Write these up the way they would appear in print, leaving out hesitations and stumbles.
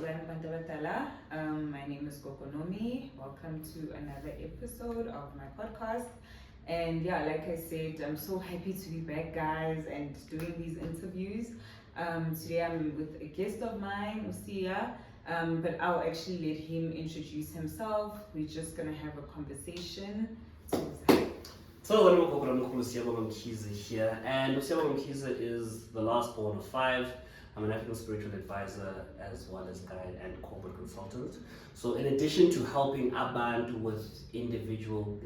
My name is Gogo Nomi. Welcome to another episode of my podcast. And yeah, like I said, I'm so happy to be back, guys, and doing these interviews. Today I'm with a guest of mine, Siya, but I'll actually let him introduce himself. We're just gonna have a conversation. So, I'm Siya Mkhize here, and Siya Mkhize is the last born of 5. I'm an African spiritual advisor as well as guide and corporate consultant. So in addition to helping Abantu with individual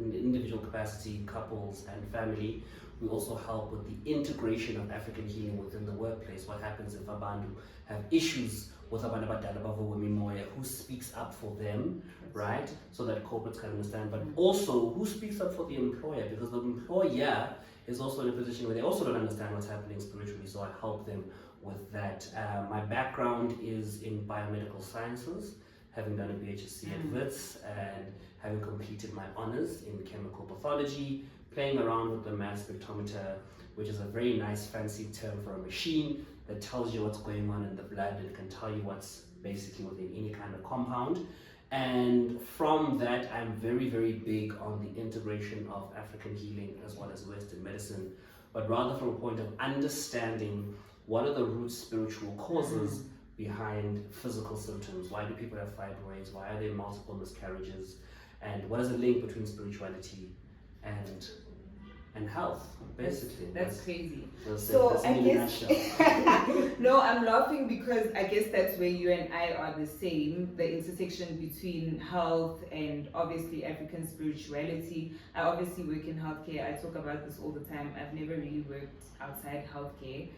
capacity, couples and family, we also help with the integration of African healing within the workplace. What happens if Abantu have issues with Abantu Abadala Bava Women Moya, who speaks up for them, right? So that corporates can understand, but also who speaks up for the employer, because the employer is also in a position where they also don't understand what's happening spiritually, so I help them with that. My background is in biomedical sciences, having done a BHSC at WITS and having completed my honors in chemical pathology, playing around with the mass spectrometer, which is a very nice fancy term for a machine that tells you what's going on in the blood and can tell you what's basically within any kind of compound. And from that, I'm very, very big on the integration of African healing as well as Western medicine, but rather from a point of understanding what are the root spiritual causes behind physical symptoms. Why do people have fibroids? Why are there multiple miscarriages? And what is the link between spirituality and health, basically? That's crazy. That's I guess no, I'm laughing because I guess that's where you and I are the same, the intersection between health and obviously African spirituality. I obviously work in healthcare. I talk about this all the time. I've never really worked outside healthcare.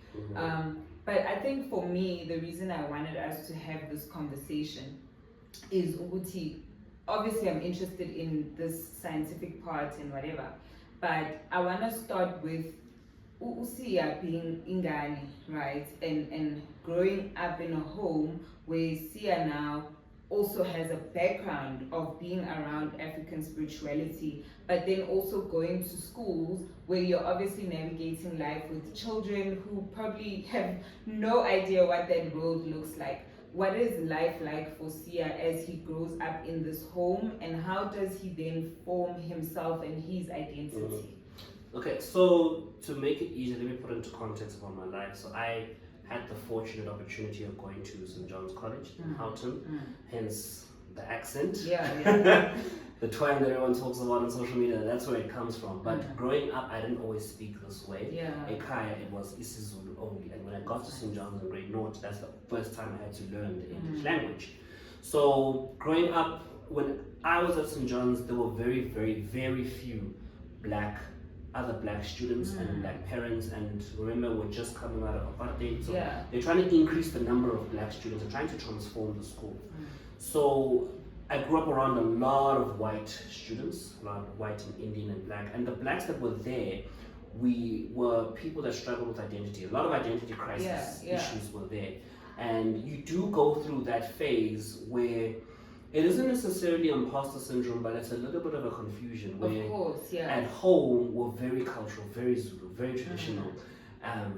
But I think for me, the reason I wanted us to have this conversation is Uguti. Obviously, I'm interested in this scientific part and whatever. But I want to start with Siya being Ingani, right? And growing up in a home where Siya now also has a background of being around African spirituality, but then also going to schools where you're obviously navigating life with children who probably have no idea what that world looks like. What is life like for Siya as he grows up in this home, and how does he then form himself and his identity? Okay, so to make it easier, let me put into context about my life. So I had the fortunate opportunity of going to St. John's College in Houghton, hence the accent. The twang that everyone talks about on social media, that's where it comes from. But growing up, I didn't always speak this way. Ekaya, it was isiZulu only. And when I got to St. John's in grade 0, that's the first time I had to learn the English language. So growing up, when I was at St. John's, there were very, very, very few other black students and black parents, and remember, we're just coming out of apartheid, so they're trying to increase the number of black students and trying to transform the school. So I grew up around a lot of white students, a lot of white and Indian and black, and the blacks that were there, we were people that struggled with identity. A lot of identity crisis issues were there, and you do go through that phase where it isn't necessarily imposter syndrome, but it's a little bit of a confusion where at home we're very cultural, very Zulu, very traditional,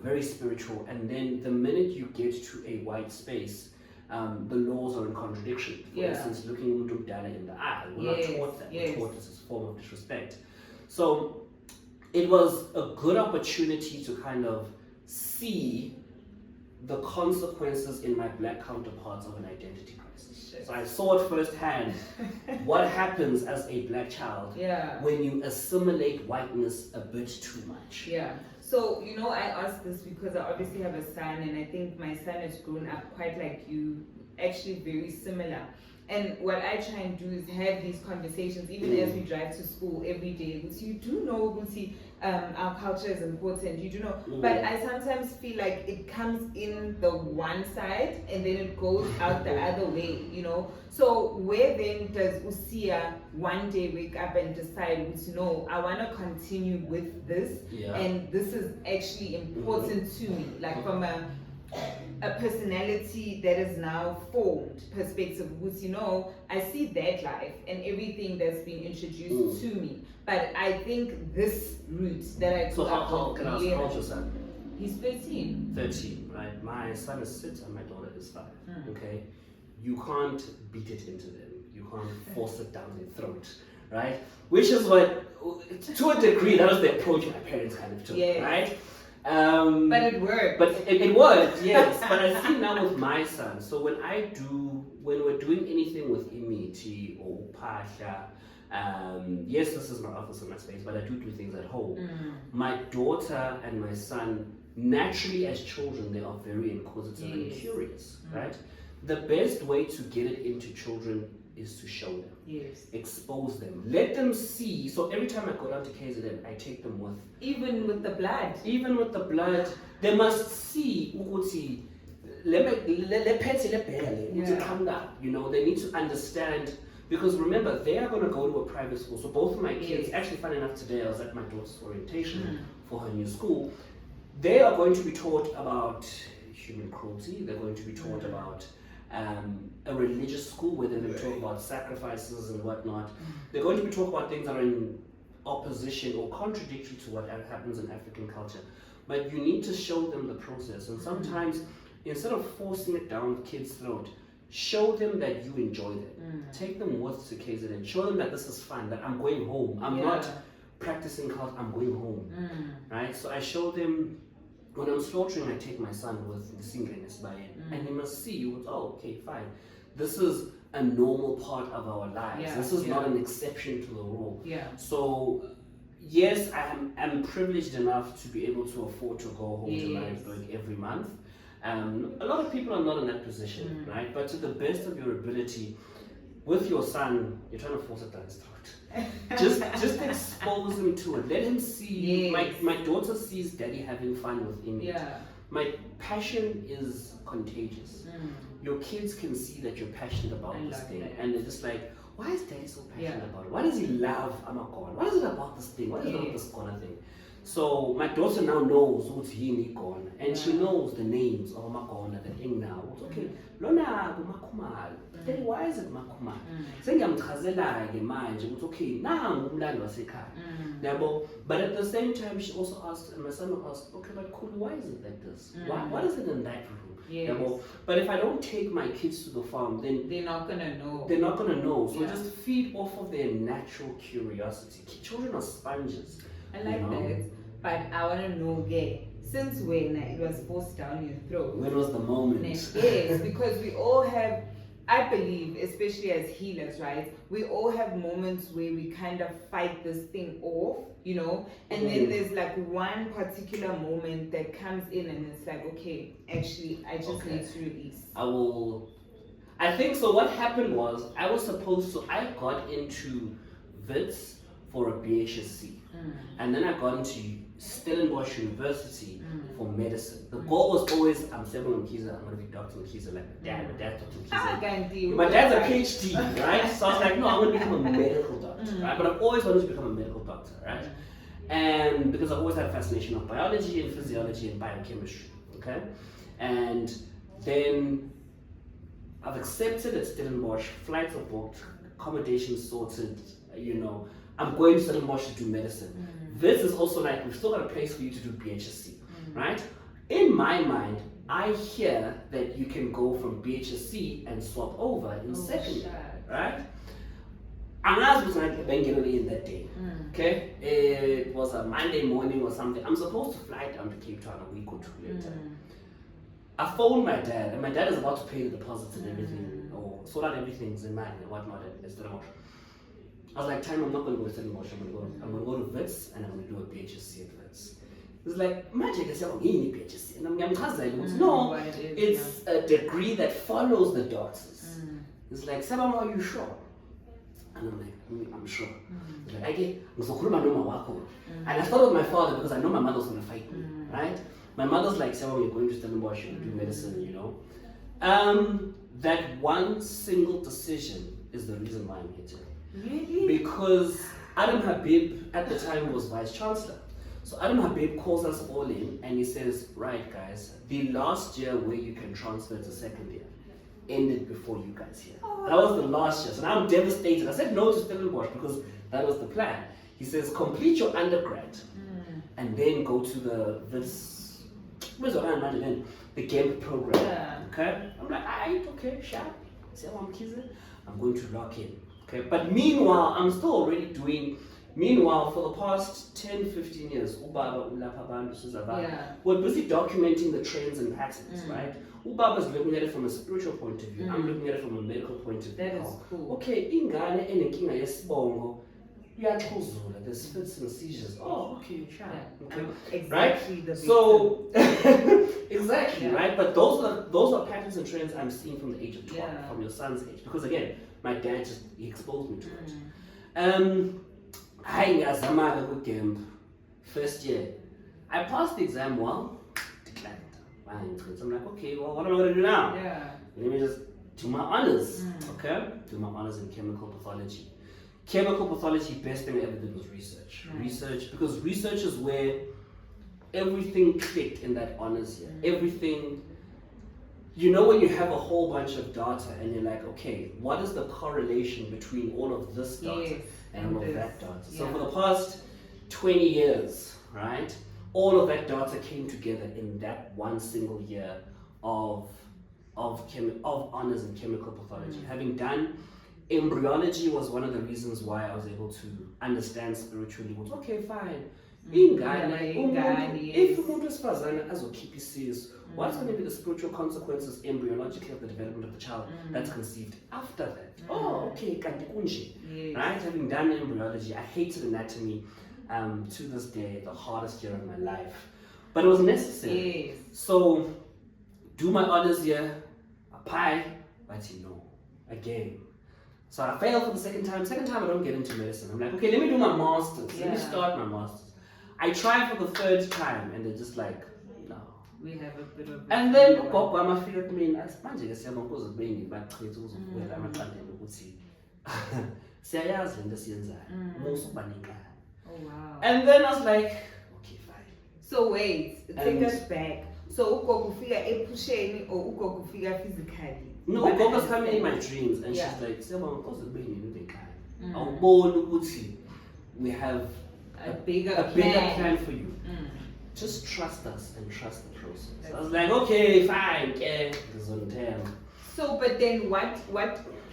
very spiritual, and then the minute you get to a white space, the laws are in contradiction. For instance, looking Mdumdala in the eye, we're not taught that. We're taught this as a form of disrespect. So it was a good opportunity to kind of see the consequences in my black counterparts of an identity crisis. So I saw it firsthand. What happens as a black child when you assimilate whiteness a bit too much? So, I asked this because I obviously have a son, and I think my son has grown up quite like you, actually very similar. And what I try and do is have these conversations, even as we drive to school every day. Because you do know, our culture is important, you do know. But I sometimes feel like it comes in the one side and then it goes out the other way, So where then does Siya one day wake up and decide, no, I want to continue with this, and this is actually important to me, like from a personality that is now formed perspective, which I see that life and everything that's been introduced to me, but I think this route that I grew up with. Can I ask, how old is your son? He's 13. 13, right? My son is 6 and my daughter is 5. Okay, you can't beat it into them. You can't force it down their throat, right? Which is what, to a degree, that was the approach my parents kind of took, right? But it worked. But it worked, yes. But I see now with my son. So when we're doing anything with Imiti or Pasha, yes, this is my office and my space, but I do things at home. My daughter and my son, naturally as children, they are very inquisitive and curious, right? The best way to get it into children is to show them, expose them, let them see. So every time I go down to KZN, I take them with, even with the blood, they must see ukuthi you know, they need to understand, because remember, they are going to go to a private school. So both of my kids, actually funny enough, today I was at my daughter's orientation for her new school. They are going to be taught about human cruelty. They're going to be taught about a religious school where they're going to talk about sacrifices and whatnot. They're going to be taught about things that are in opposition or contradictory to what happens in African culture. But you need to show them the process. And sometimes, instead of forcing it down kids' throat, show them that you enjoy them. Take them with to KZN. Show them that this is fun, that I'm going home. I'm not practicing culture, I'm going home. Right? So I show them, when I'm slaughtering, I take my son with the singleness by it. And he must see, oh, okay, fine. This is a normal part of our lives. This is not an exception to the rule. So, yes, I'm privileged enough to be able to afford to go home to Johannesburg every month. A lot of people are not in that position, right? But to the best of your ability, with your son, you're trying to force it down his throat. just expose him to it. Let him see. My daughter sees daddy having fun with him. My passion is contagious. Your kids can see that you're passionate about this thing, and they're just like, why is daddy so passionate about it? Why does he love Amagon? What is it about this thing? What is it about this corner thing? So my daughter now knows what's Yinigon, and she knows the names of Amagon that thing now. Okay, Lona Gumakumal. Then why is it Makumal? Sengiyamchazela ke manje ukuthi okay, nangu umlando wasekhaya. But at the same time, she also asked, and my son asked, okay, but cool, why is it like this? What is it in that room? But if I don't take my kids to the farm, then they're not gonna know. They're not gonna know. So just feed off of their natural curiosity. Children are sponges. I like that. But I wanna know, since when it was forced down your throat? When was the moment? Yes, because we all have, I believe, especially as healers, right? We all have moments where we kind of fight this thing off, you know? And then there's like one particular moment that comes in and it's like, okay, actually, I just need to release. I think so. What happened was, I got into Wits for a BHSC. And then I got into Stellenbosch University for medicine. The goal was always, I'm Siya Mkhize, I'm going to be Dr. Mkhize like my dad. My dad's Dr. Mkhize. My dad's a PhD, right? So I was like, no, I'm going to become a medical doctor, right? But I've always wanted to become a medical doctor, right? And because I've always had a fascination of biology and physiology and biochemistry, okay? And then I've accepted at Stellenbosch, flights are booked, accommodation sorted, you know, I'm going to Stellenbosch to do medicine. This is also like, we've still got a place for you to do BHSC, right? In my mind, I hear that you can go from BHSC and swap over in second year, right? And I was like, in that day, okay? It was a Monday morning or something. I'm supposed to fly down to Cape Town a week or two later. I phoned my dad, and my dad is about to pay the deposits and everything, or sort out everything's in mind and whatnot at Stellenbosch. I was like, time, I'm not going to go to Stellenbosch, I'm going to go to Wits and I'm going to do a BHSC at Wits. It's like, magic, I said, I'm getting a BHSC. And I'm no, it's a degree that follows the doctors. It's like, Sabam, are you sure? And I'm like, I'm sure. Like, I get, and I thought of my father because I know my mother's going to fight me, right? My mother's like, Sabam, you're going to Stellenbosch, you do medicine, you know? That one single decision is the reason why I'm here today. Really? Because Adam Habib at the time was vice chancellor. So Adam Habib calls us all in and he says, right guys, the last year where you can transfer to second year ended before you guys here. That was the last year. So now I'm devastated. I said no to Stellenbosch because that was the plan. He says, complete your undergrad and then go to the GEMP program. Okay? I'm like, okay, sure. Siya Mkhize, I'm going to lock in. Okay, but meanwhile, I'm still already doing. Meanwhile, for the past 10, 15 years, Ubaba Ulapha Bantu Sizavana, we're busy documenting the trends and patterns, right? Ubaba's looking at it from a spiritual point of view. I'm looking at it from a medical point of view. That is cool. Okay, ingane enenkinga yesibongo iyachuzula. There's fits and seizures. Oh, okay, sure. Okay, exactly. Right? So exactly, right? But those are patterns and trends I'm seeing from the age of 12, from your son's age. Because again, my dad he exposed me to it. I ngazama ku camp first year. I passed the exam well, declined. I'm like, okay, well, what am I going to do now? Let me just do my honors. Okay, do my honors in chemical pathology. Chemical pathology, best thing I ever did was research. Research, because research is where everything clicked in that honors year. Everything. You know, when you have a whole bunch of data and you're like, okay, what is the correlation between all of this data and all of that data? So for the past 20 years, right, all of that data came together in that one single year of honors in chemical pathology. Having done embryology was one of the reasons why I was able to understand spiritually. Was okay, fine. If umuntu wesifazane azokhipha isisu, what's going to be the spiritual consequences embryologically of the development of the child that's conceived after that? Oh, okay, kanti kunje. Right? Having done embryology, I hated anatomy to this day, the hardest year of my life. But it was necessary. So, do my honors year, apply, but again. So I failed for the second time. Second time I don't get into medicine. I'm like, okay, let me do my masters. Let me start my masters. I tried for the third time and they're just like, no. We have a bit of. And then ugogo amafika kumina manje ke siyabonga ukuzobeni bachitha uzovuela amaqandeni ukuthi siyayazi lento siyenzayo musu banikana. Oh wow. And then I was like, okay, fine. So wait, take us back. So ugogo ufika epusheni or ugogo ufika physically? No, ugogo's coming in my dreams and she's like, siyabonga ukuzobeni nibekani. Awuboni ukuthi we have a bigger plan for you. Just trust us and trust the process. I was like, okay, fine, So, but then what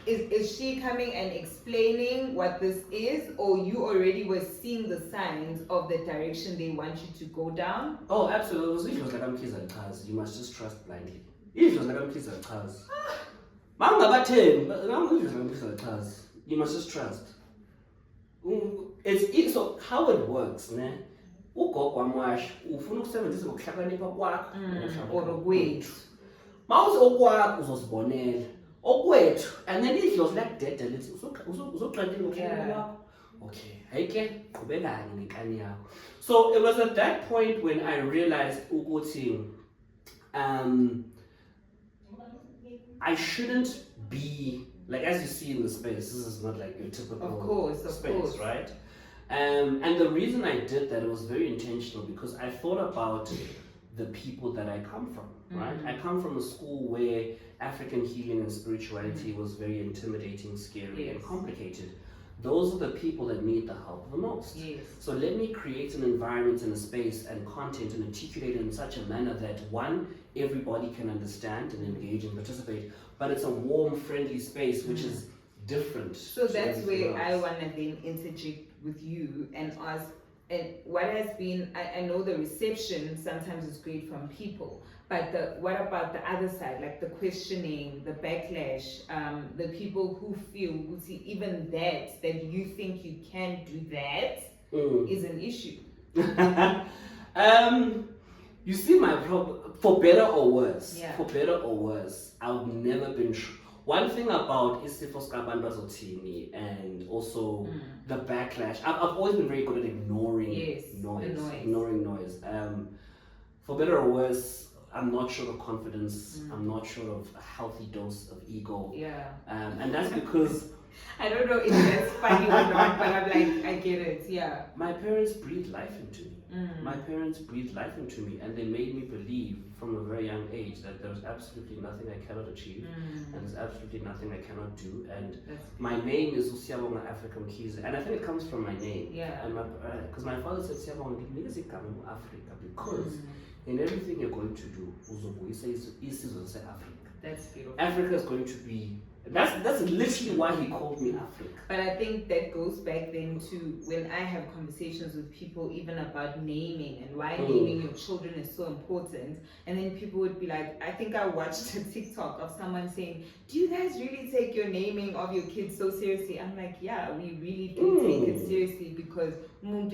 is she coming and explaining what this is, or you already were seeing the signs of the direction they want you to go down? Oh, absolutely. If it was like I'm Mkhize cars, you must just trust blindly. If it was like I'm Mkhize cars, you must just trust. It's so how it works, ne? Ugogo wamwashi ufuna ukusebenzisa ngokuhlakanipha kwakho okwethu mawuthi okwakho uzosibonela okwethu and then idlozi lakudede lithi uzoqala ngokuhlakanipha kwakho okay hayike qhubekani ngenkani yakho. So it was at that point when I realized ukuthi I shouldn't be like, as you see in the space, this is not like your typical space, right? And the reason I did that, it was very intentional because I thought about the people that I come from, right? I come from a school where African healing and spirituality was very intimidating, scary, and complicated. Those are the people that need the help the most. So let me create an environment and a space and content and articulate it in such a manner that one, everybody can understand and engage and participate, but it's a warm, friendly space, which is different. So that's where I want to then interject with you and ask, and what has been, I know the reception sometimes is great from people, but what about the other side, like the questioning, the backlash, the people who feel, even that you think you can do that is an issue? You see my problem, for better or worse, I've never been one thing about Isifo Skabantu Bazotini and also the backlash, I've always been very good at ignoring noise. For better or worse, I'm not short of confidence, I'm not short of a healthy dose of ego. And that's because I don't know if that's funny or not, but I'm like, I get it, my parents breathed life into me. My parents breathed life into me and they made me believe from a very young age that there's absolutely nothing I cannot achieve and there's absolutely nothing I cannot do. And my name is Siya Mkhize, and I think it comes from my name. And because my father said, Siya Mkhize Africa, because in everything you're going to do, Africa. That's beautiful. Africa is going to be That's literally why he called me Africa. But I think that goes back then to when I have conversations with people even about naming and why naming your children is so important. And then people would be like, I think I watched a TikTok of someone saying, do you guys really take your naming of your kids so seriously? I'm like, yeah, we really do take it seriously because you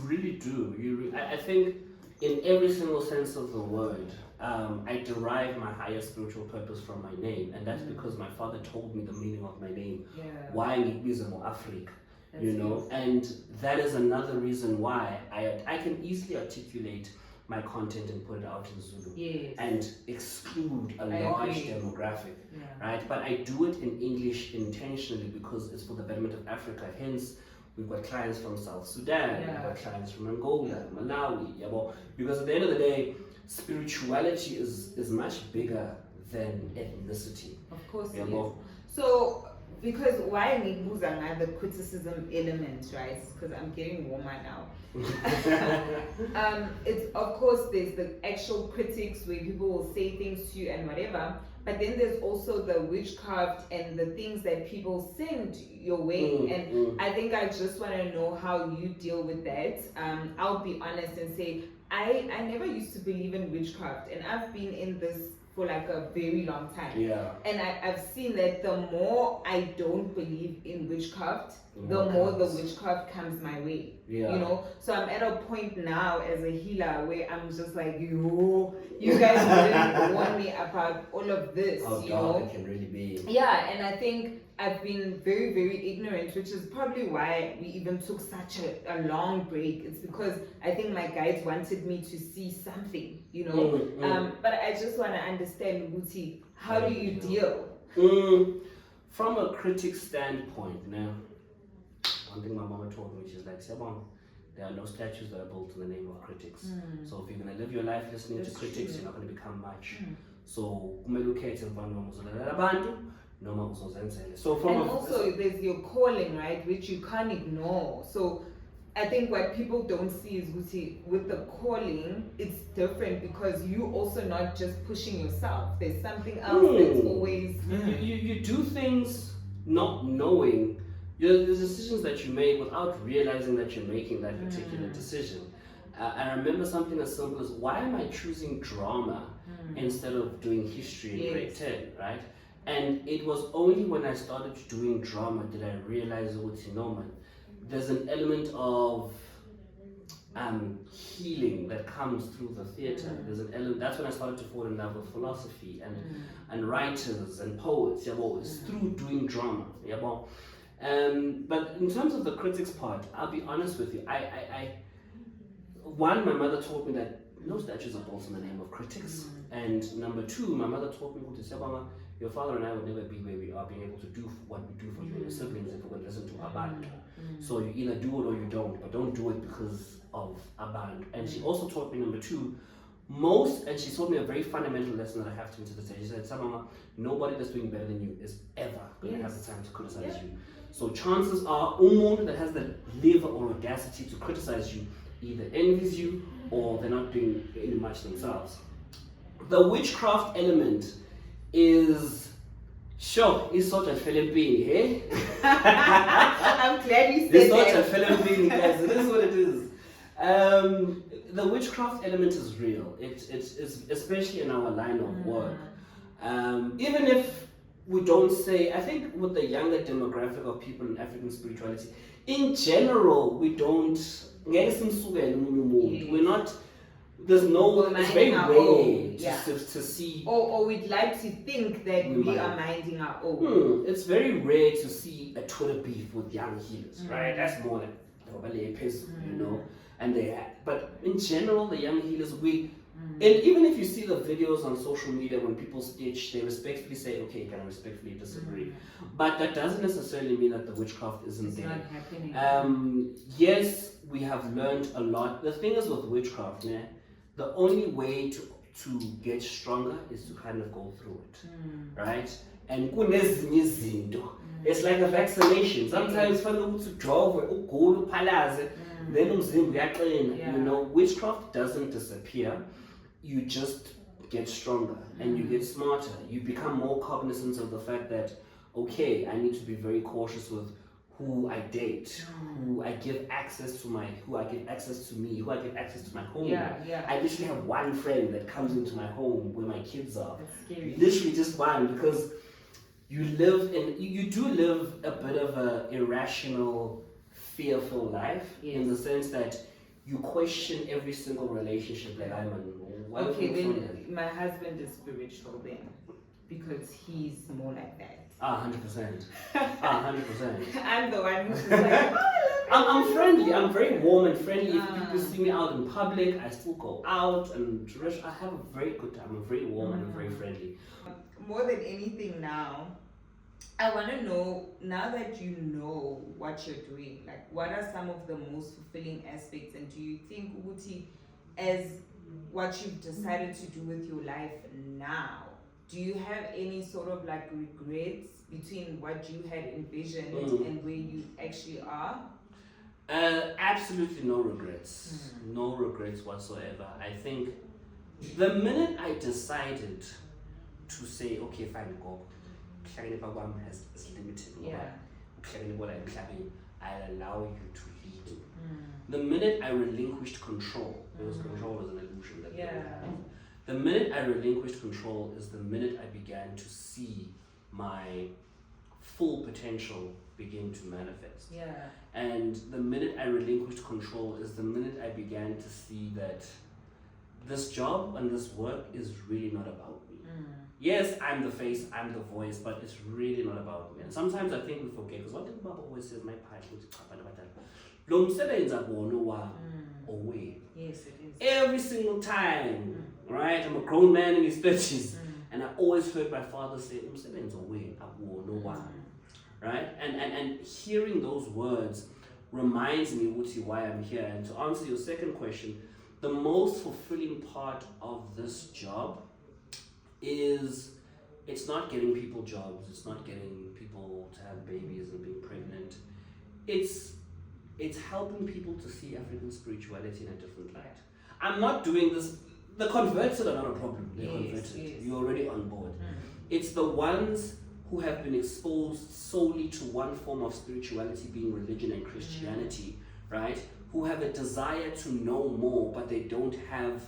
really do. I think in every single sense of the word, I derive my higher spiritual purpose from my name, and that's because my father told me the meaning of my name. Why Ngibizwe Africa, you know, and that is another reason why I can easily articulate my content and put it out in Zulu and exclude a large demographic, right? But I do it in English intentionally because it's for the betterment of Africa. Hence, we've got clients from South Sudan, we've got clients from Angola, Malawi, because at the end of the day, spirituality is much bigger than ethnicity. Of course it is. So, because why Ngibuza the criticism element, right? Because I'm getting warmer now. It's of course there's the actual critics where people will say things to you and whatever, but then there's also the witchcraft and the things that people send your way. And I think I just want to know how you deal with that. I'll be honest and say I never used to believe in witchcraft, and I've been in this for like a very long time. And I've seen that the more I don't believe in witchcraft, the more the witchcraft comes my way. You know, so I'm at a point now as a healer where I'm just like, you guys wouldn't warn me about all of this. How dark it can really be. Yeah, and I think I've been very, very ignorant, which is probably why we even took such a long break. It's because I think my guides wanted me to see something, you know. But I just want to understand, Uti, how do you deal? From a critic standpoint, now, one thing my mama told me, she's like, Sebon, there are no statues that are built in the name of critics. So if you're going to live your life listening to critics, you're not going to become much. So, so from and also there's your calling, right, which you can't ignore. So I think what people don't see is with the calling, it's different because you also not just pushing yourself. There's something else that's always you do things not knowing. The decisions that you make without realizing that you're making that particular decision. I remember something as simple as, why am I choosing drama instead of doing history in grade 10, right? And it was only when I started doing drama did I realize, there's an element of healing that comes through the theater. There's an element, that's when I started to fall in love with philosophy and writers and poets. It's through doing drama. But in terms of the critics part, I'll be honest with you. One, my mother taught me that no statues are built in the name of critics. And number two, my mother taught me, your father and I would never be where we are, being able to do what we do for you and your siblings if we would listen to our band. So you either do it or you don't, but don't do it because of a band. And she also taught me, number two, and she taught me a very fundamental lesson that I have to this day. She said, Samama, nobody that's doing better than you is ever going to have the time to criticize you. So chances are, someone that has the liver or audacity to criticize you either envies you or they're not doing any much themselves. The witchcraft element is it's sort of Philippine, eh? I'm glad you said it's sort of Philippine, guys. It is what it is. The witchcraft element is real. It's especially in our line of work. Even if we don't say, I think with the younger demographic of people in African spirituality, in general, we don't. We're not. There's no. It's very rare to see. Or we'd like to think that we are minding our own. It's very rare to see a Twitter beef with young healers, right? That's more like you know. And but in general, the young healers, and even if you see the videos on social media when people stitch, they respectfully say, okay, can I respectfully disagree? But that doesn't necessarily mean that the witchcraft isn't there. Not happening. Yes, we have learned a lot. The thing is with witchcraft, the only way to get stronger is to kind of go through it, right? And it's like a vaccination. Sometimes to draw then you know, witchcraft doesn't disappear. You just get stronger and you get smarter. You become more cognizant of the fact that, okay, I need to be very cautious with who I date, who I give access to who I give access to me, who I give access to my home. I literally have one friend that comes into my home where my kids are. That's scary. Literally just one, because you do live a bit of a irrational, fearful life, in the sense that you question every single relationship that I'm in. Okay, then my husband is spiritual then, because he's more like that. 100%. 100%. I'm the one who's like, I'm friendly. I'm very warm and friendly. If people see me out in public, I still go out and I have a very good time. I'm very warm and very friendly. More than anything now, I want to know, now that you know what you're doing, like what are some of the most fulfilling aspects, and do you think, Uguti, as what you've decided to do with your life now, do you have any sort of like regrets between what you had envisioned and where you actually are? Absolutely no regrets. No regrets whatsoever. I think the minute I decided to say, okay, fine, go, is limited. I'll allow you to lead. The minute I relinquished control, because control was an illusion that the minute I relinquished control is the minute I began to see my full potential begin to manifest. And the minute I relinquished control is the minute I began to see that this job and this work is really not about me. Yes, I'm the face, I'm the voice, but it's really not about me. And sometimes I think we forget, because what did Baba always says, my part, yes, it is. Every single time, right? I'm a grown man in his 30s, and I always heard my father say, right? And hearing those words reminds me, Uti, why I'm here. And to answer your second question, the most fulfilling part of this job is, it's not getting people jobs, it's not getting people to have babies and being pregnant. It's helping people to see African spirituality in a different light. I'm not doing this, the converted are not a problem, they're converted, you're already on board. It's the ones who have been exposed solely to one form of spirituality, being religion and Christianity, right? Who have a desire to know more, but they don't have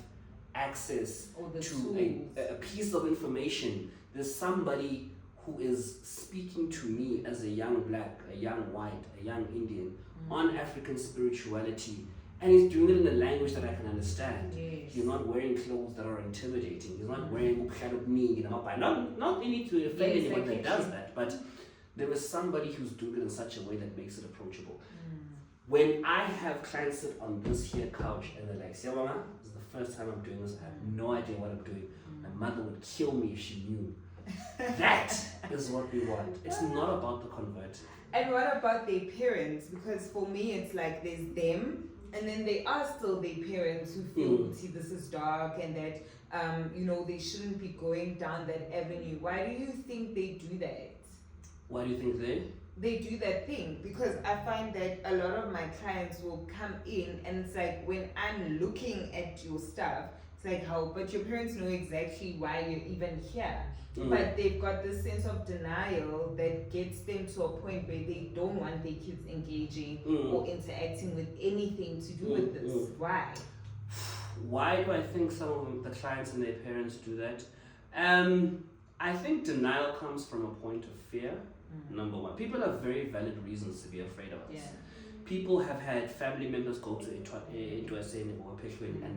access to a piece of information. There's somebody who is speaking to me as a young black, a young white, a young Indian on African spirituality, and he's doing it in a language that I can understand. He's not wearing clothes that are intimidating. He's not wearing not any to offend anyone that does that, but there is somebody who's doing it in such a way that makes it approachable. When I have clients sit on this here couch and they're like, Siya Mama, this is the first time I'm doing this, I have no idea what I'm doing. My mother would kill me if she knew. That is what we want. It's not about the convert. And what about their parents? Because for me, it's like there's them, and then they are still their parents who feel, see, this is dark, and that, they shouldn't be going down that avenue. Why do you think they do that? Why do you think they do that thing? Because I find that a lot of my clients will come in, and it's like, when I'm looking at your stuff, it's like, how, but your parents know exactly why you're even here. But they've got this sense of denial that gets them to a point where they don't want their kids engaging or interacting with anything to do with this. Why? Why do I think some of the clients and their parents do that? I think denial comes from a point of fear. Number one, people have very valid reasons to be afraid of us. People have had family members go to and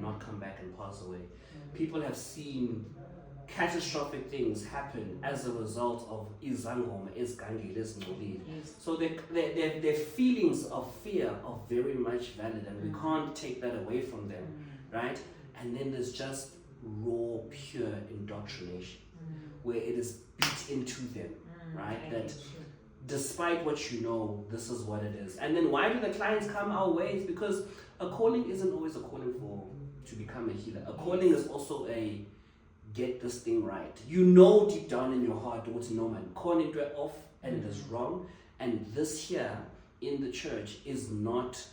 not come back and pass away. People have seen catastrophic things happen as a result of izangoma, so their feelings of fear are very much valid, and we can't take that away from them, right? And then there's just raw, pure indoctrination, where it is beat into them, right? That despite what you know, this is what it is. And then why do the clients come our way? It's because a calling isn't always a calling to become a healer. A calling is also a get this thing right. You know deep down in your heart what's no man. Calling it off and it is wrong. And this here in the church is not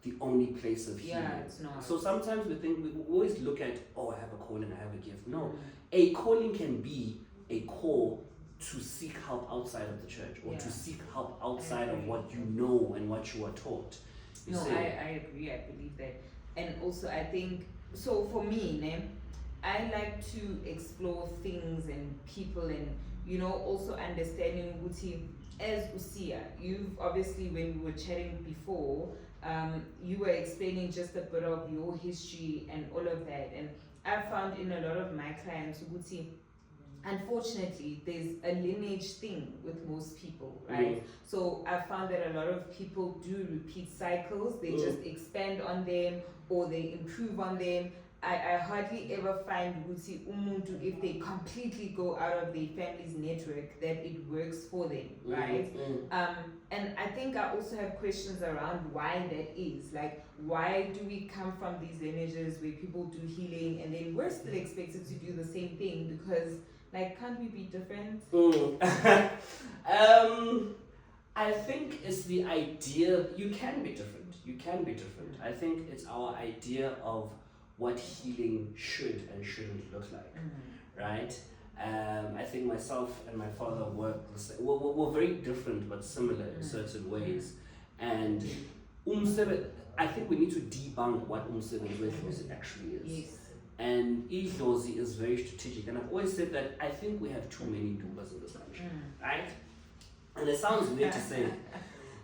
the only place of healing. Yeah, it's not. So sometimes we always look at, oh, I have a calling, I have a gift. No, a calling can be a call to seek help outside of the church, or to seek help outside of what you know and what you are taught. I agree. I believe that. And also I think, so for me, I like to explore things and people, and also understanding Uti as Usia. You've obviously, when we were chatting before, you were explaining just a bit of your history and all of that, and I found in a lot of my clients, Uti, unfortunately, there's a lineage thing with most people, right? So I found that a lot of people do repeat cycles. They just expand on them or they improve on them. I hardly ever find Uti Umuntu, if they completely go out of their family's network, that it works for them, right? And I think I also have questions around why that is. Like, why do we come from these lineages where people do healing and then we're still expected to do the same thing? Because, like, can't we be different? I think it's the idea, you can be different. You can be different. I think it's our idea of what healing should and shouldn't look like, right? I think myself and my father we're very different but similar in certain ways. And I think we need to debunk what umsebenzi actually is. Yes. And idlozi is very strategic. And I've always said that I think we have too many Ndumbas in this country, right? And it sounds weird to say.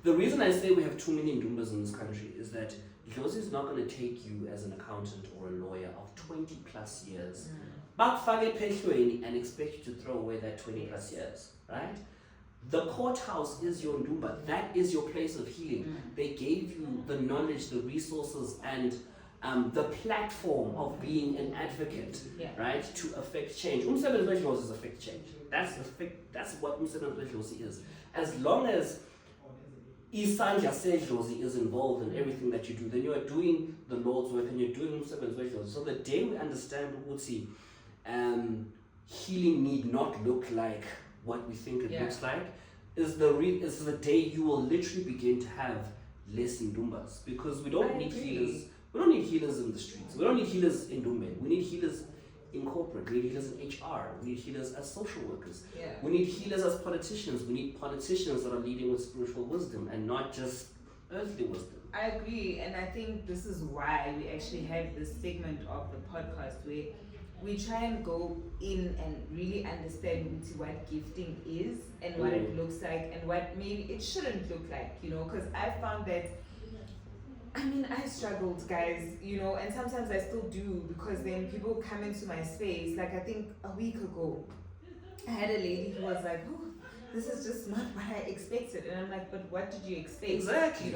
The reason I say we have too many Ndumbas in this country is that Idlozi is not going to take you as an accountant or a lawyer of 20 plus years, and expect you to throw away that 20 plus years, right? The courthouse is your Ndumba. That is your place of healing. They gave you the knowledge, the resources, and the platform of being an advocate, right, to affect change. Umsebenzi is affect change. That's what umsebenzi is. As long as Isandla Sedlozi is involved in everything that you do, then you are doing the Lord's work and you're doing umsebenzi. So the day we understand ukuthi healing need not look like what we think it looks like, is the day you will literally begin to have less Ndumbas, because we don't need healers. We don't need healers in the streets. We don't need healers in Dumbe. We need healers in corporate. We need healers in HR. We need healers as social workers. We need healers as politicians. We need politicians that are leading with spiritual wisdom and not just earthly wisdom. I agree, and I think this is why we actually have this segment of the podcast where we try and go in and really understand what gifting is and what it looks like and what maybe it shouldn't look like, because I found that I struggled, guys, and sometimes I still do, because then people come into my space. Like, I think a week ago, I had a lady who was like, oh, this is just not what I expected. And I'm like, but what did you expect? Exactly.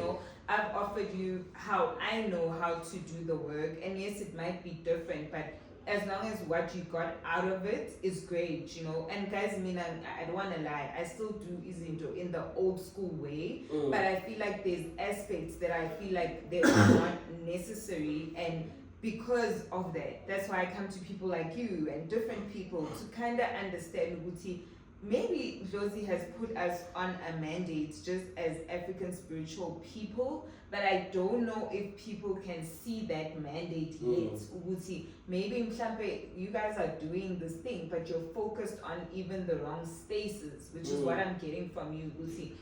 I've offered you how I know how to do the work. And yes, it might be different, but as long as what you got out of it is great, And guys, I don't want to lie, I still do izinto in the old school way, but I feel like there's aspects that I feel like they're not necessary, and because of that, that's why I come to people like you and different people to kind of understand Uti. Maybe Josie has put us on a mandate just as African spiritual people, but I don't know if people can see that mandate yet. Maybe you guys are doing this thing, but you're focused on even the wrong spaces, which is what I'm getting from you, Uti.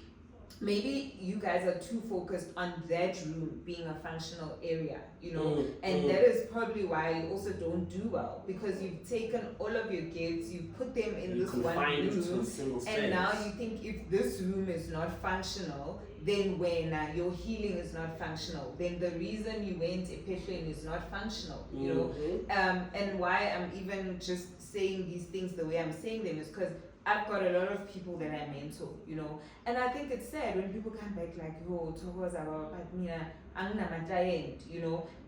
Maybe you guys are too focused on that room being a functional area, and that is probably why you also don't do well, because you've taken all of your gifts, you've put them in this one room, and now you think if this room is not functional, then when your healing is not functional, then the reason you went Epeshweni is not functional, and why I'm even just saying these things the way I'm saying them is because I've got a lot of people that I mentor, and I think it's sad when people come back like, yo, talk was about I'm not my client,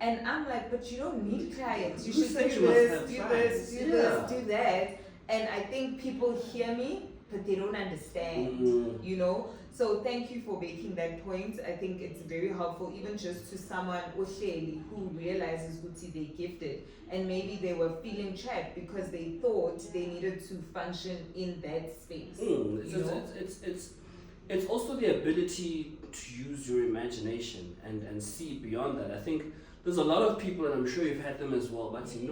and I'm like, but you don't need clients. You should do this, do that. And I think people hear me, but they don't understand, So thank you for making that point. I think it's very helpful, even just to someone who realizes they're gifted, and maybe they were feeling trapped because they thought they needed to function in that space. it's also the ability to use your imagination and see beyond that. I think there's a lot of people, and I'm sure you've had them as well, but and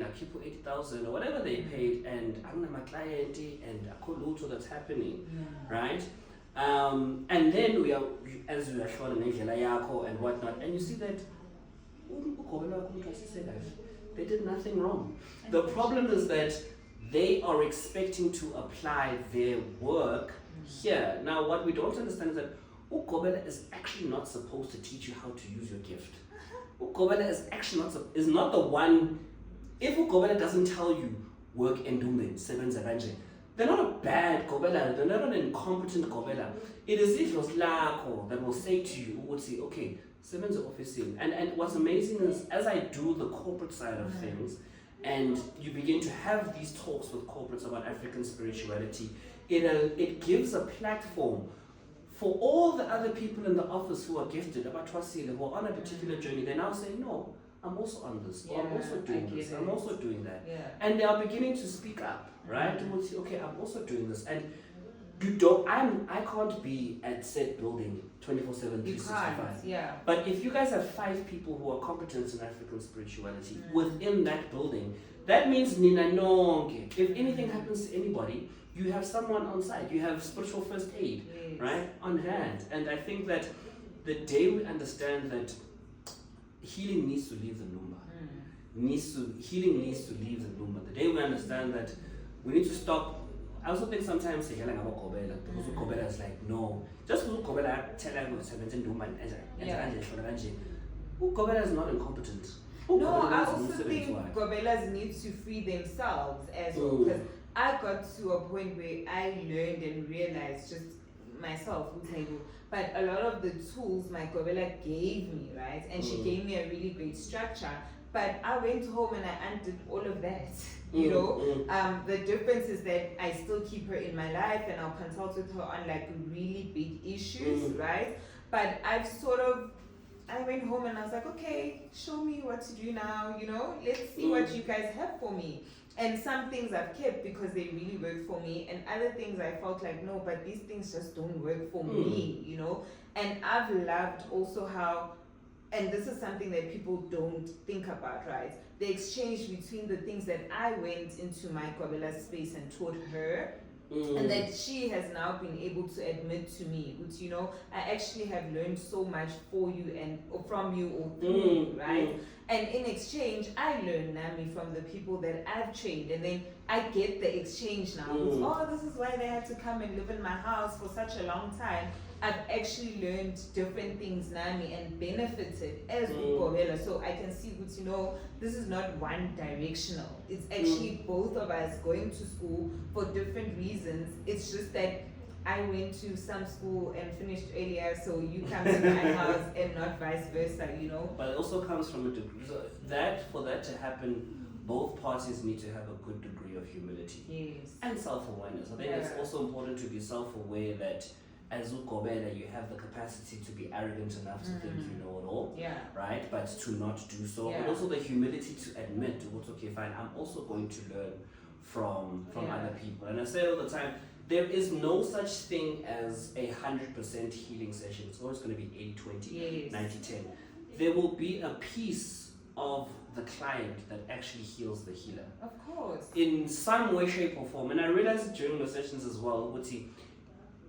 I keep 80,000 or whatever they paid, and I'm not my client, and I call Luto that's happening, right? And then as we are showing and whatnot, and you see that they did nothing wrong. The problem is that they are expecting to apply their work here. Now, what we don't understand is that Ukobela is actually not supposed to teach you how to use your gift. Ukobela is actually not the one. If Ukobela doesn't tell you work and do it, they're not a bad Kobela, they're not an incompetent Kobela. It is it was Lako that will say to you, would say, okay, Seven's officing. And what's amazing is as I do the corporate side of things, and you begin to have these talks with corporates about African spirituality, it gives a platform for all the other people in the office who are gifted, about Twasile, who are on a particular journey. They now say, no, I'm also on this, or I'm also doing this, I'm also doing that. And they are beginning to speak up, right? And we'll say, okay, I'm also doing this. And I can't be at said building 24/7, 365. But if you guys have 5 people who are competent in African spirituality within that building, that means Nina Nonke. If anything happens to anybody, you have someone on site. You have spiritual first aid, right, on hand. And I think that the day we understand that healing needs to leave the Lumba, healing needs to leave the Lumba. The day we understand that we need to stop. I also think sometimes they hear about Kobela because Kobela is like, no, just because Kobela tell them 17 women Kobela is not incompetent. No, I also think Kobelas need to free themselves as well, because I got to a point where I learned and realized just myself, but a lot of the tools my Kobela gave me, right, and she gave me a really great structure, but I went home and I undid all of that. You know, the difference is that I still keep her in my life and I'll consult with her on like really big issues, right? But I went home and I was like, okay, show me what to do now, you know, let's see what you guys have for me. And some things I've kept because they really work for me, and other things I felt like, no, but these things just don't work for me, you know. And I've loved also how, and this is something that people don't think about, right? The exchange between the things that I went into my Kobela space and taught her, and that she has now been able to admit to me, which, you know, I actually have learned so much for you and from you or through you, right? And in exchange, I learn Nami from the people that I've trained, and then I get the exchange now. Oh, this is why they had to come and live in my house for such a long time. I've actually learned different things, Nami, and benefited as Ukobela. So I can see, you know, this is not one directional. It's actually both of us going to school for different reasons. It's just that I went to some school and finished earlier, so you come to my house and not vice versa, you know. But it also comes from a degree. So for that to happen, both parties need to have a good degree of humility and self-awareness. I think it's also important to be self-aware that as Ukobela, you have the capacity to be arrogant enough to think you know it all, right? But to not do so. But also the humility to admit, okay, fine, I'm also going to learn from other people. And I say all the time, there is no such thing as 100% healing session. It's always going to be 80-20, 90-10. There will be a piece of the client that actually heals the healer. Of course. In some way, shape, or form. And I realized during the sessions as well,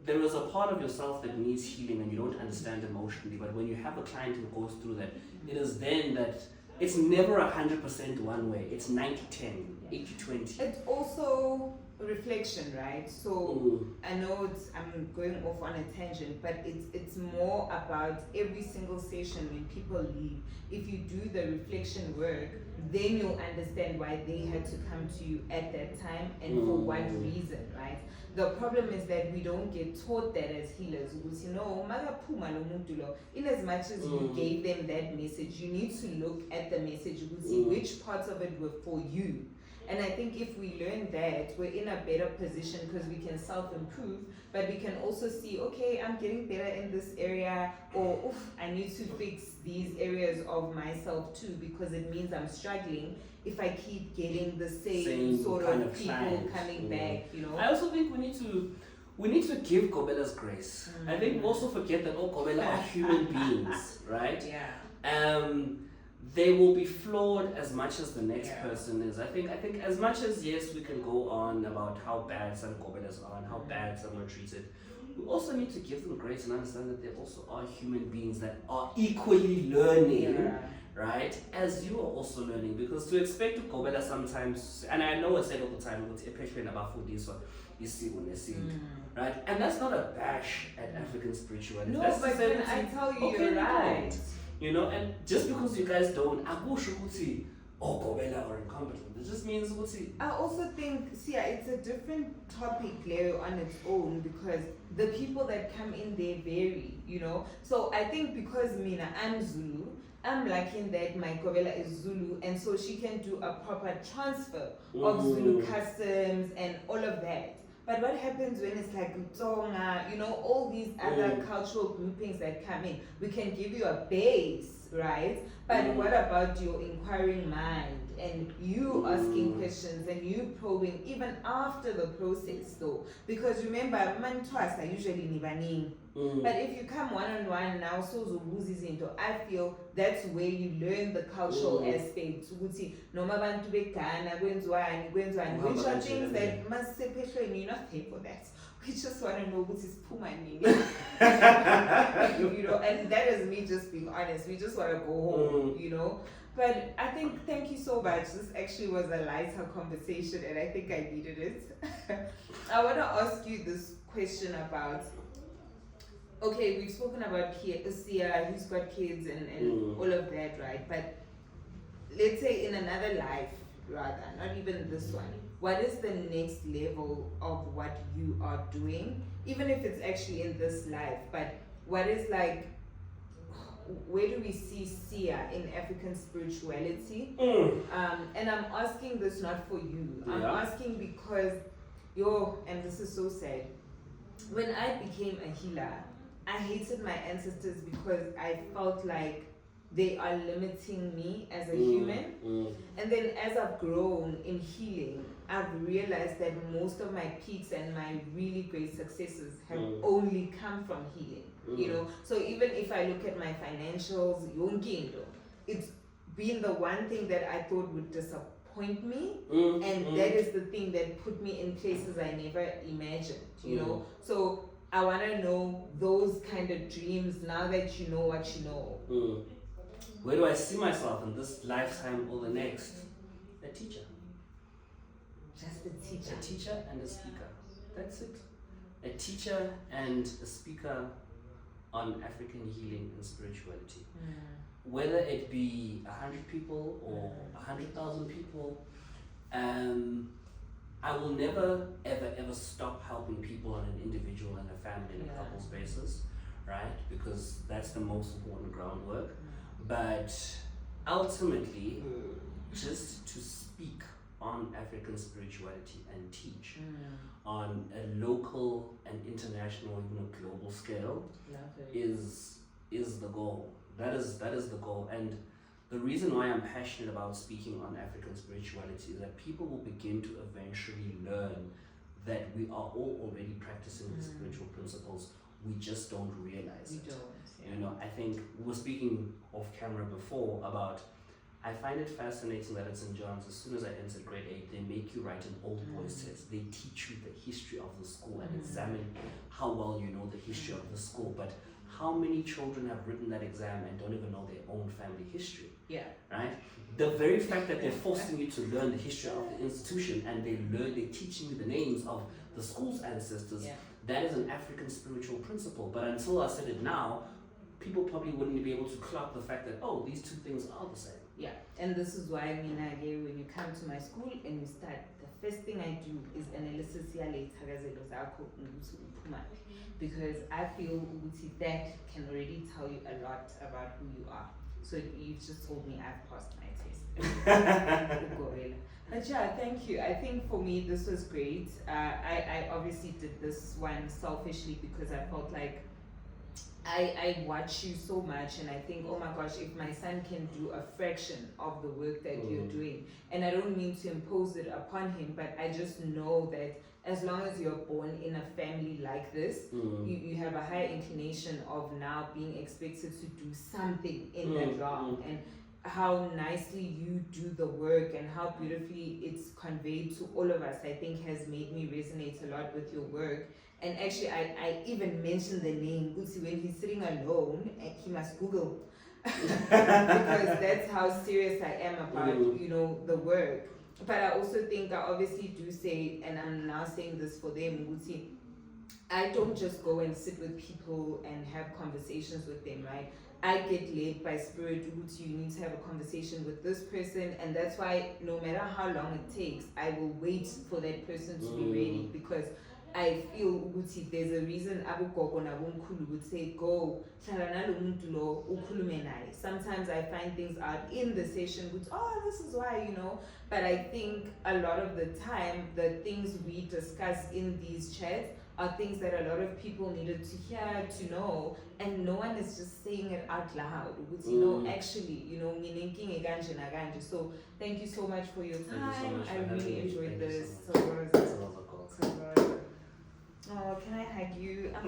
there is a part of yourself that needs healing and you don't understand emotionally. But when you have a client who goes through that, it is then that it's never 100% one way. It's 90-10, 80-20. It's also reflection, right? So I know I'm going off on a tangent, but it's more about every single session when people leave. If you do the reflection work, then you'll understand why they had to come to you at that time and for what reason, right? The problem is that we don't get taught that as healers. You know, in as much as you gave them that message, you need to look at the message, which parts of it were for you. And I think if we learn that, we're in a better position because we can self-improve, but we can also see, okay, I'm getting better in this area, or I need to fix these areas of myself too, because it means I'm struggling if I keep getting the same sort of people coming back, you know. I also think we we need to give Gobelas grace. I think we also forget that all Gobela are human beings, right? Yeah. They will be flawed as much as the next person is. I think as much as yes, we can go on about how bad some Gobelas are and how bad some are treated, we also need to give them grace and understand that they also are human beings that are equally learning, right? As you are also learning. Because to expect to Gobela sometimes, and I know I say it all the time, especially about food, this one, right? And that's not a bash at African spirituality. No, that's but when I tell you, okay, you're right. You know, and just because you guys don't, Gobela or incompetent, it just means I also think, Siya, it's a different topic, Leo, on its own, because the people that come in there vary, you know. So I think because Mina, I'm Zulu, I'm liking that my Gobela is Zulu, and so she can do a proper transfer of Zulu customs and all of that. But what happens when it's like Utonga, you know, all these other cultural groupings that come in? We can give you a base, right? But what about your inquiring mind and you asking questions and you probing even after the process though? Because remember, mantwas are usually nibaning. But if you come one-on-one now, so I feel that's where you learn the cultural aspects. Noma bantu begana, which are things that must say and you're not there for that. We just want to know what is Pumani. You know, and that is me just being honest. We just want to go home, you know. But I think, thank you so much. This actually was a lighter conversation and I think I needed it. I want to ask you this question about, okay, we've spoken about Siya, who's got kids and all of that, right? But let's say in another life, rather, not even this one, what is the next level of what you are doing? Even if it's actually in this life, but what is like, where do we see Siya in African spirituality? And I'm asking this not for you. I'm asking because, and this is so sad, when I became a healer, I hated my ancestors because I felt like they are limiting me as a human. And then as I've grown in healing, I've realized that most of my peaks and my really great successes have only come from healing. You know, so even if I look at my financials, it's been the one thing that I thought would disappoint me, and that is the thing that put me in places I never imagined, you know. So I want to know those kind of dreams now that you know what you know. Where do I see myself in this lifetime or the next? A teacher. Just a teacher. A teacher and a speaker. That's it. A teacher and a speaker on African healing and spirituality. Whether it be 100 people or 100,000 people, I will never ever stop helping people on an individual and a family and a couple's basis, right? Because that's the most important groundwork. But ultimately, just to speak on African spirituality and teach on a local and international, even a global scale, is the goal. That is the goal. And the reason why I'm passionate about speaking on African spirituality is that people will begin to eventually learn that we are all already practicing the spiritual principles. We just don't realize it. You know, I think we were speaking off camera before about, I find it fascinating that at St. John's, as soon as I entered grade 8, they make you write an old boys test. They teach you the history of the school and examine how well you know the history of the school. But how many children have written that exam and don't even know their own family history? Right? The very fact that they're forcing you to learn the history of the institution and they're teaching you the names of the school's ancestors, that is an African spiritual principle. But until I said it now, people probably wouldn't be able to clock the fact that, oh, these two things are the same. And this is why, when you come to my school and you start, the first thing I do is analysis because I feel that can already tell you a lot about who you are. So you've just told me I've passed my test. But thank you. I think for me this was great. I obviously did this one selfishly because I felt like I watch you so much, and I think, oh my gosh, if my son can do a fraction of the work that you're doing, and I don't mean to impose it upon him, but I just know that as long as you're born in a family like this, you have a higher inclination of now being expected to do something in that realm. And how nicely you do the work and how beautifully it's conveyed to all of us, I think has made me resonate a lot with your work. And actually, I even mentioned the name Uzi when he's sitting alone, and he must Google because that's how serious I am about the work. But I also think I obviously do say, and I'm now saying this for them, Uzi, I don't just go and sit with people and have conversations with them, right? I get led by spirit. You need to have a conversation with this person, and that's why no matter how long it takes, I will wait for that person to be ready, because I feel ukuthi there's a reason abogogo nabomkhulu would say go hlala nalo muntu lo ukhulume naye. Sometimes I find things out in the session which, oh, this is why, but I think a lot of the time the things we discuss in these chats are things that a lot of people needed to hear, to know, and no one is just saying it out loud. Actually, meaning kanje na kanje. So thank you so much for your time. I really enjoyed this. Oh, can I hug you?